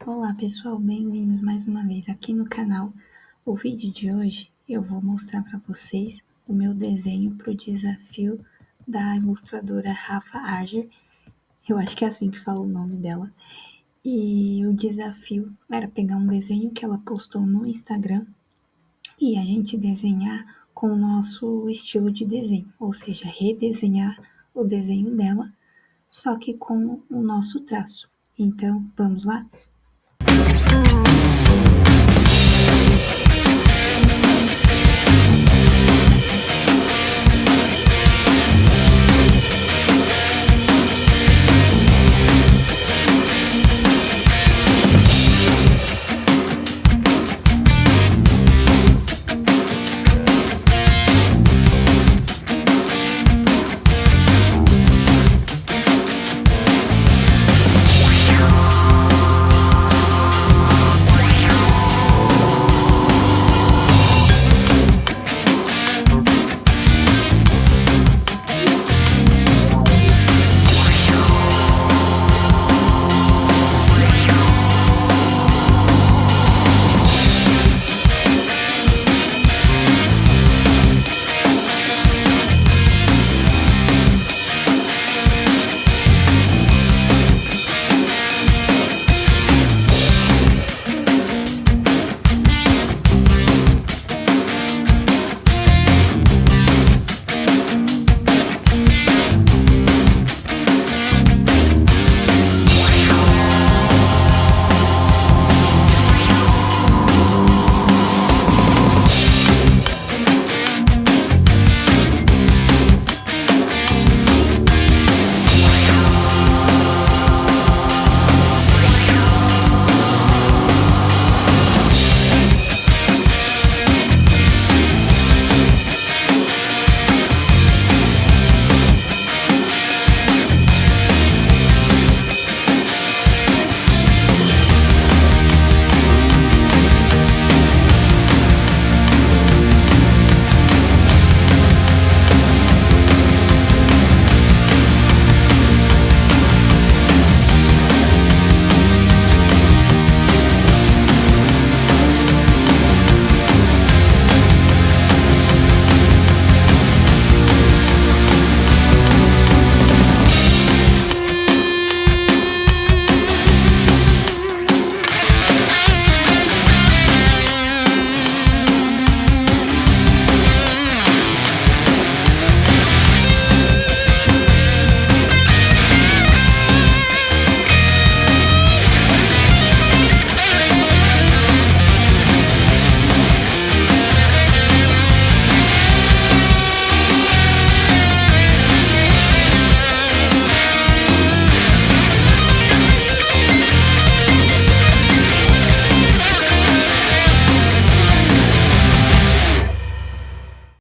Olá pessoal, bem-vindos mais uma vez aqui no canal. O vídeo de hoje eu vou mostrar para vocês o meu desenho para o desafio da ilustradora Rafa Harger. Eu acho que é assim que fala o nome dela. E o desafio era pegar um desenho que ela postou no Instagram e a gente desenhar com o nosso estilo de desenho, ou seja, redesenhar o desenho dela, só que com o nosso traço. Então, vamos lá?